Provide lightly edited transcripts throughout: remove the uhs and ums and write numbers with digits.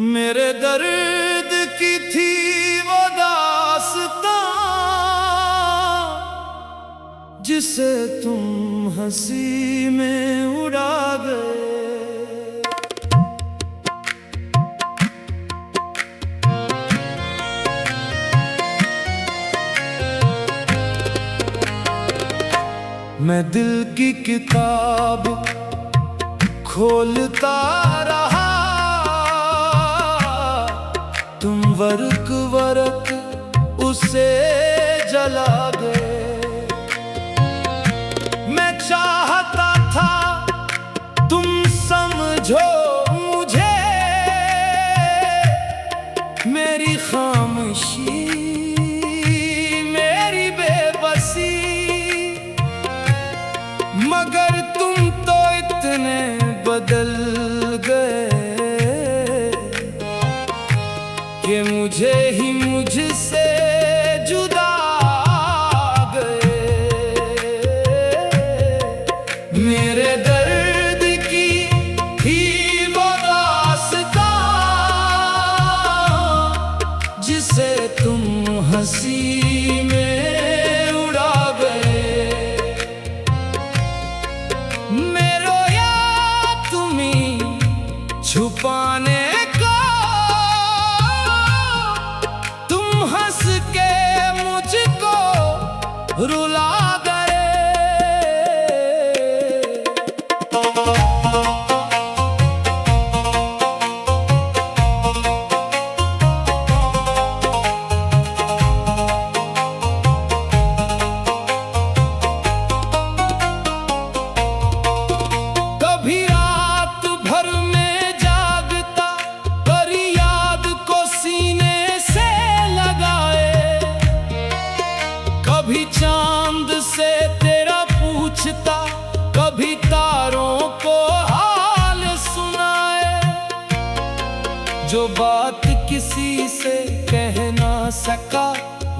मेरे दर्द की थी वो दास्तां जिसे तुम हंसी में उड़ा गए। मैं दिल की किताब खोलता रहा, तुम वर्क वर्क उसे जला गए। मैं चाहता था तुम समझो मुझे, मेरी खामोशी मेरी बेबसी, मगर तुम तो इतने बदल गए कि मुझे ही मुझसे जुदा गए। मेरे दर्द की थी वो दास्तां जिसे तुम हंसी में उड़ा गए। मेरो या तुम्हें छुपाने रुला गए। कभी रात भर में जागता पर याद को सीने से लगाए, कभी चांद से तेरा पूछता, कभी तारों को हाल सुनाए। जो बात किसी से कह ना सका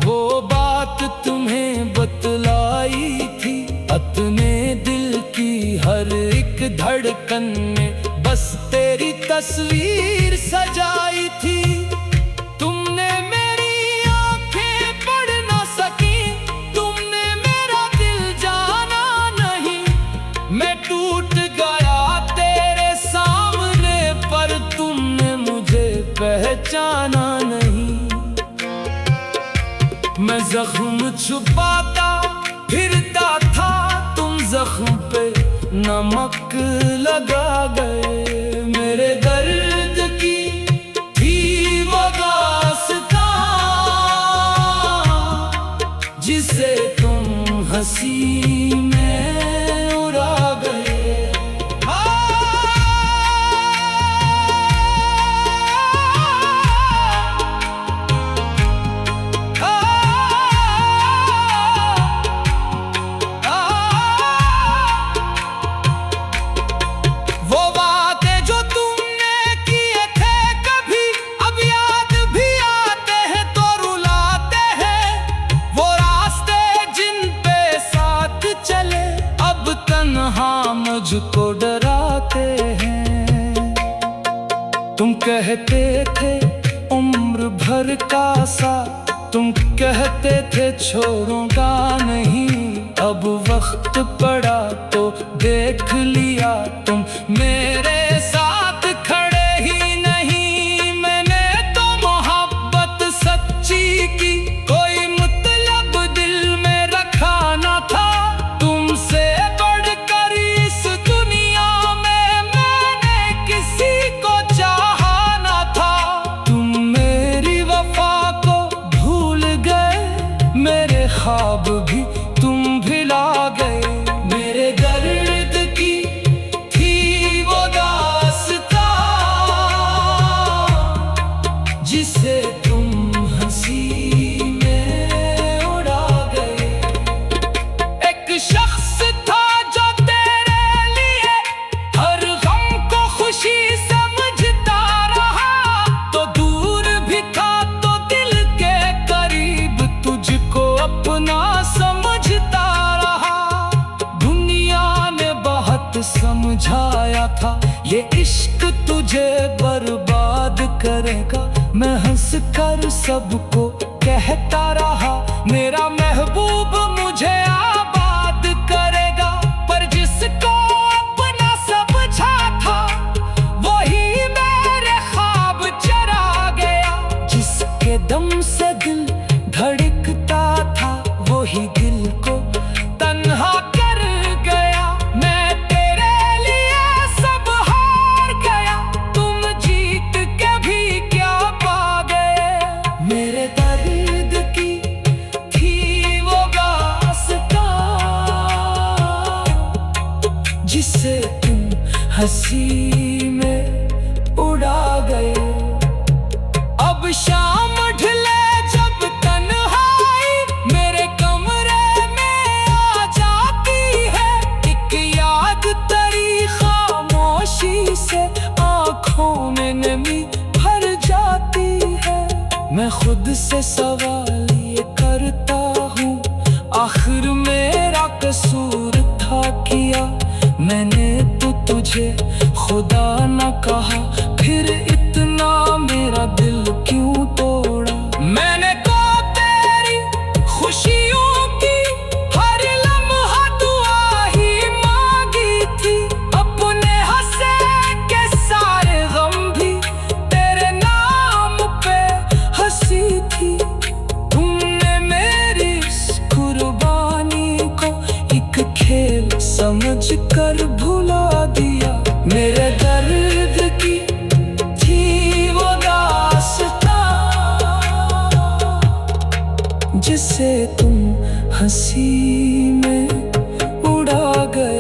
वो बात तुम्हें बतलाई थी। अपने दिल की हर एक धड़कन में बस तेरी तस्वीर सजाई थी। पहचाना नहीं, मैं जख्म छुपाता फिरता था, तुम जख्म पे नमक लगा गए। मेरे दर्द की थी वो दास्तां जिसे तुम हंसी में उड़ा गए। मुझको डराते हैं, तुम कहते थे उम्र भर का साथ, तुम कहते थे छोड़ूंगा नहीं। अब वक्त पड़ा तो देख लिया तुम मेरे साथ खड़े ही नहीं। मैंने तो मोहब्बत सच्ची की कोई मतलब दिल में रखा ना था। तुमसे बढ़कर इस दुनिया में मैंने किसी को चाहा ना था। तुम मेरी वफा को भूल गए, मेरे ख्वाब भी तुम भुला गए। मेरे दर्द की थी वो ये इश्क तुझे बर्बाद करेगा। मैं हंस कर सबको कहता रहा, मेरा महबूब मुझे आबाद करेगा। पर जिसको अपना समझा था, वही मेरे ख्वाब चरा गया। जिसके दम से दिल धड़कता था, वही दिल को तन्हा कर गया। मैं तेरे लिए सब हार गया, तुम जीत के भी क्या पा गए। मेरे दर्द की थी वो दास्तां, जिसे तुम हंसी में उड़ा गए। अब शाम ढले जब तन्हाई मेरे कमरे में आ जाती है, एक याद तेरी खामोशी से आँखों में नमी भर जाती है। मैं खुद से सवाल ये करता हूँ, आखिर मेरा कसूर था किया। मैंने तो तुझे खुदा न कहा, फिर इतना मेरा दिल क्यों तोड़ा। मैंने तो तेरी खुशियों की हर लम्हा दुआ ही मांगी थी। अपने हंसे के सारे गम भी तेरे नाम पे हंसी थी। तुमने मेरी इस कुर्बानी को एक खेल समझ कर भुला दिया। मेरे दर्द की थी वो दास्तां, जिसे तुम हंसी में उड़ा गए।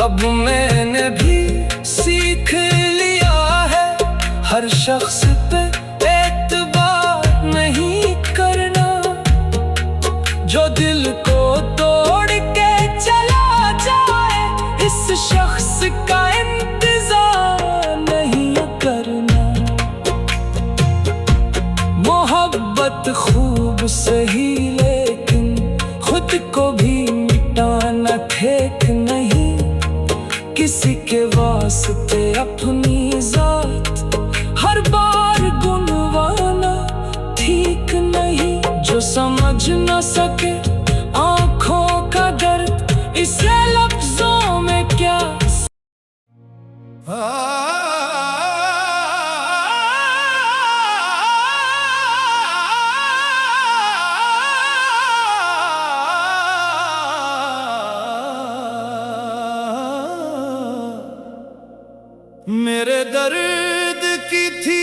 अब मैंने भी सीख लिया है, हर शख्स पे एतबार नहीं करना। जो दिल को तोड़ के चला जाए, इस शख्स का इंतजार नहीं करना। मोहब्बत खूब सही, लेकिन खुद को भी मिटाना ठीक नहीं। किसी के वास्ते अपनी जात हर बार गुनवाना ठीक नहीं। जो समझ न सके आँखों का दर्द, इसे लफ्जों में क्या। मेरे दर्द की थी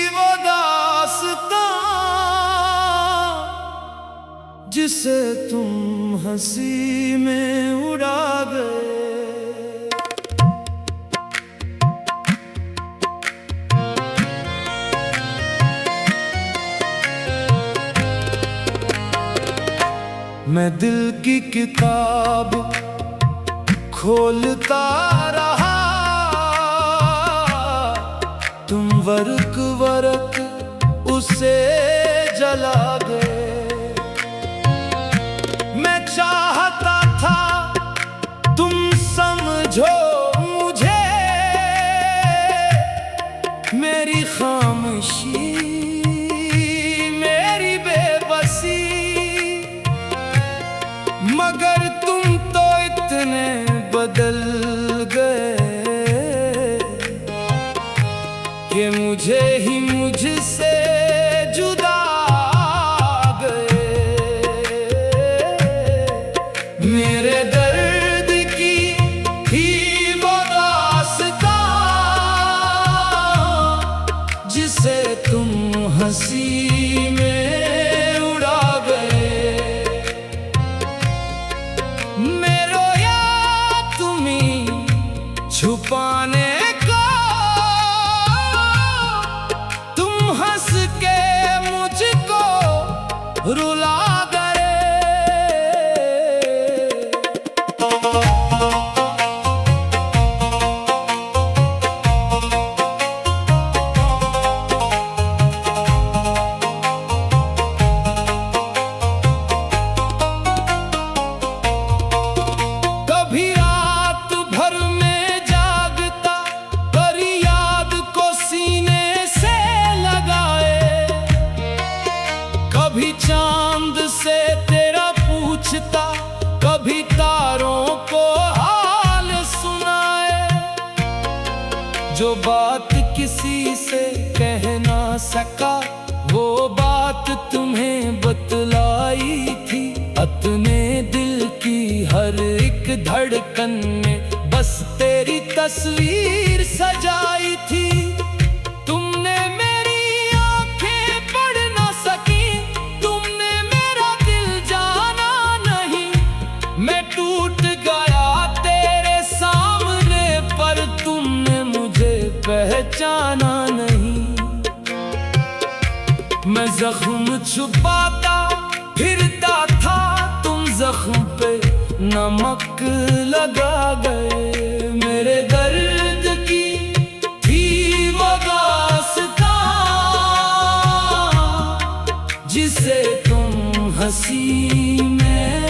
वो दास्तां, जिसे तुम हंसी में उड़ा गए। मैं दिल की किताब खोलता रहा, तुम वर्क वर्क उसे जला गए। मैं चाहता था तुम समझो मुझे, मेरी खामोशी मेरी बेबसी। मगर तुम तो इतने बदल गए कि मुझे ही मुझसे जुदा गए। मेरे दर्द की ही वो दास्तां, जिसे तुम हंसी में उड़ा गए। मेरो या तुम्ही छुपाने का, तुम हंस के मुझको रुला गए। कभी रात भर जो बात किसी से कह ना सका वो बात तुम्हें बतलाई थी। अपने दिल की हर एक धड़कन में बस तेरी तस्वीर सजाई थी। तुमने मेरी आंखें पढ़ ना सकी, तुमने मेरा दिल जाना नहीं। मैं टूट गया तेरे सामने पर तुमने मुझे पहचाना नहीं। मैं जख्म छुपाता फिरता था, तुम जख्म पे नमक लगा गए। मेरे दर्द की थी वो दास्तां जिसे तुम हंसी में